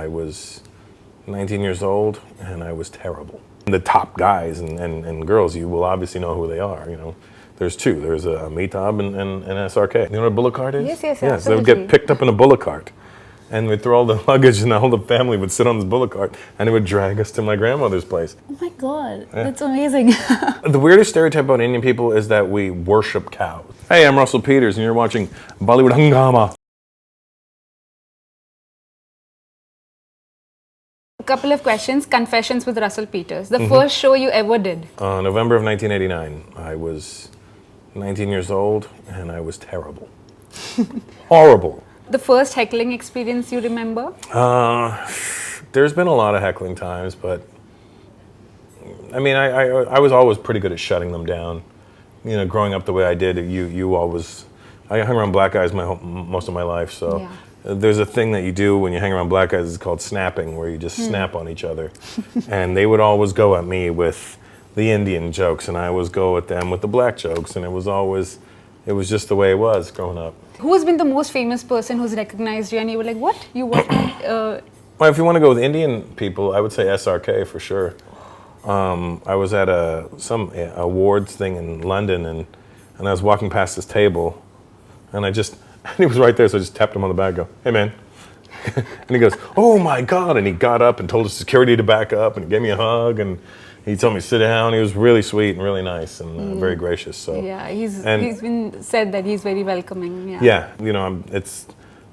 I was 19 years old, and I was terrible. The top guys and girls, you will obviously know who they are, you know. There's two. There's Amitabh and SRK. You know what a bullock cart is? Yes, yes, yes. They would absolutely. get picked up in a bullock cart, and we'd throw all the luggage, and the whole family would sit on this bullock cart, and it would drag us to my grandmother's place. Oh my God, that's amazing. The weirdest stereotype about Indian people is that we worship cows. Hey, I'm Russell Peters, and you're watching Bollywood Hungama. A couple of questions. Confessions with Russell Peters. The first show you ever did? November of 1989. I was 19 years old, and I was terrible. Horrible. The first heckling experience you remember? There's been a lot of heckling times, but I mean, I was always pretty good at shutting them down. You know, growing up the way I did, I hung around black guys most of my life, so Yeah. there's a thing that you do when you hang around black guys, it's called snapping, where you just snap on each other. And they would always go at me with the Indian jokes, and I always go at them with the black jokes, and it was just the way it was growing up. Who has been the most famous person who's recognized you and you were like, what? You what? Well, if you want to go with Indian people, I would say SRK for sure. I was at some awards thing in London, and I was walking past his table, and he was right there, so I just tapped him on the back, go, hey man. And he goes, oh my God, and he got up and told his security to back up, and he gave me a hug, and he told me to sit down. He was really sweet and really nice and very gracious. So Yeah, he's been said that he's very welcoming. Yeah. yeah, you know, it's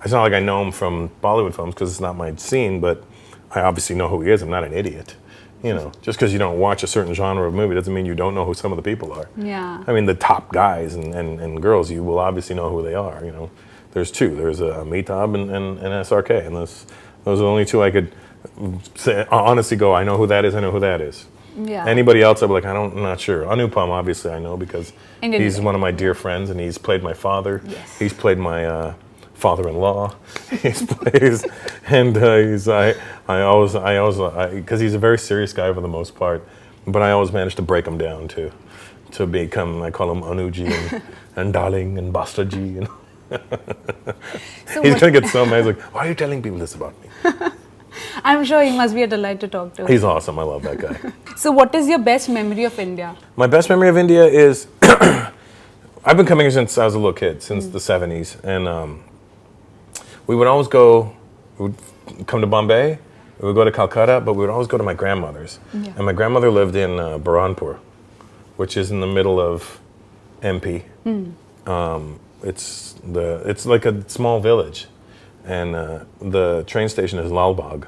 not like I know him from Bollywood films because it's not my scene, but I obviously know who he is. I'm not an idiot. You know, just because you don't watch a certain genre of movie doesn't mean you don't know who some of the people are. Yeah. I mean, the top guys and girls, you will obviously know who they are. You know, there's two. There's Amitabh and SRK, and those are the only two I could say, honestly go, I know who that is. I know who that is. Yeah. Anybody else, I'd be like, I'm not sure. Anupam, obviously, I know because he's one of my dear friends, and he's played my father. Yes. He's played my father-in-law. Because he's a very serious guy for the most part, but I always manage to break him down to become, I call him Anuji and darling and Bastaji. You know? So He's gonna get so mad. He's like, why are you telling people this about me? I'm sure he must be a delight to talk to. He's awesome. I love that guy. So what is your best memory of India? My best memory of India is I've been coming here since I was a little kid, since the 70s, and we would always go. We would come to Bombay. We would go to Calcutta, but we would always go to my grandmother's. Yeah. And my grandmother lived in Burhanpur, which is in the middle of MP. It's like a small village, and the train station is Lal Bagh.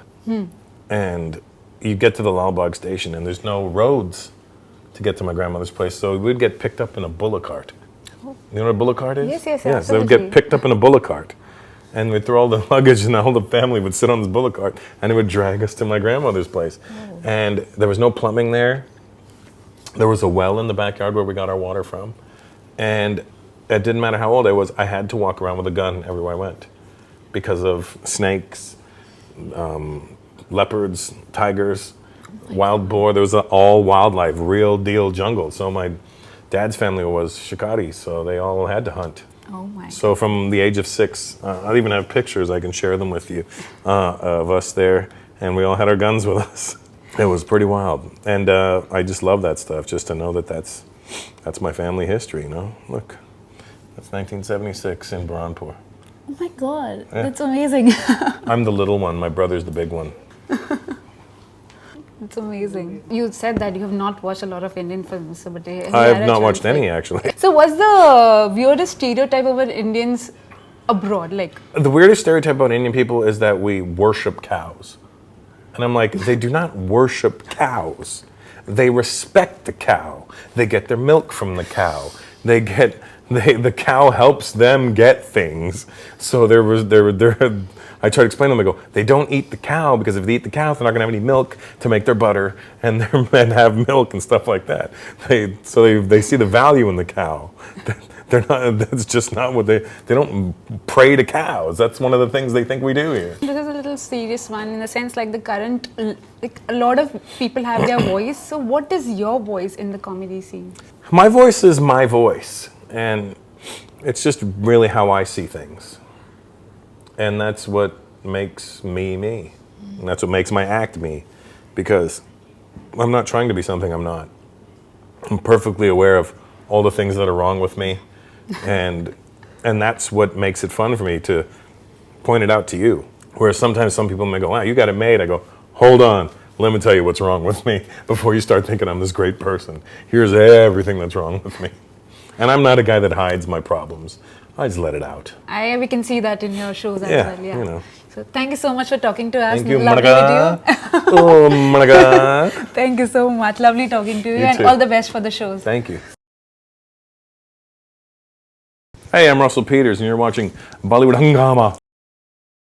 And you get to the Lal Bagh station, and there's no roads to get to my grandmother's place, so we'd get picked up in a bullock cart. You know what a bullock cart is? Yes, yes, yes. They would absolutely. get picked up in a bullock cart, and we'd throw all the luggage, and the whole family would sit on this bullock cart, and it would drag us to my grandmother's place. Oh. And there was no plumbing there. There was a well in the backyard where we got our water from, and it didn't matter how old I was, I had to walk around with a gun everywhere I went because of snakes, leopards, tigers, wild boar. There was all wildlife, real deal jungle. So my dad's family was shikari, so they all had to hunt. Oh my. So from the age of 6, I even have pictures, I can share them with you, of us there, and we all had our guns with us. It was pretty wild. And I just love that stuff, just to know that that's my family history, you know? Look, that's 1976 in Burhanpur. Oh my God, that's amazing. I'm the little one, my brother's the big one. It's amazing. You said that you have not watched a lot of Indian films, but I have not watched any, actually. So what's the weirdest stereotype about Indians abroad? Like, The weirdest stereotype about Indian people is that we worship cows. And I'm like, they do not worship cows. They respect the cow. They get their milk from the cow. The cow helps them get things. So I try to explain to them, I go, they don't eat the cow because if they eat the cow, they're not gonna have any milk to make their butter and have milk and stuff like that. They see the value in the cow. That's just not what they don't pray to cows. That's one of the things they think we do here. this is a little serious one in the sense like a lot of people have their voice. So what is your voice in the comedy scene? My voice is my voice, and it's just really how I see things. And that's what makes me me. And that's what makes my act me, because I'm not trying to be something I'm not. I'm perfectly aware of all the things that are wrong with me, and that's what makes it fun for me to point it out to you. Whereas sometimes some people may go, wow, you got it made. I go, hold on, let me tell you what's wrong with me before you start thinking I'm this great person. Here's everything that's wrong with me. And I'm not a guy that hides my problems. I just let it out. We can see that in your shows as Yeah, well. Yeah. you know. So thank you so much for talking to us. Thank you, Lovely Monica. with you. Oh, Monica. Thank you so much. Lovely talking to you, You and too. all the best for the shows. Thank you. Hey, I'm Russell Peters, and you're watching Bollywood Hungama.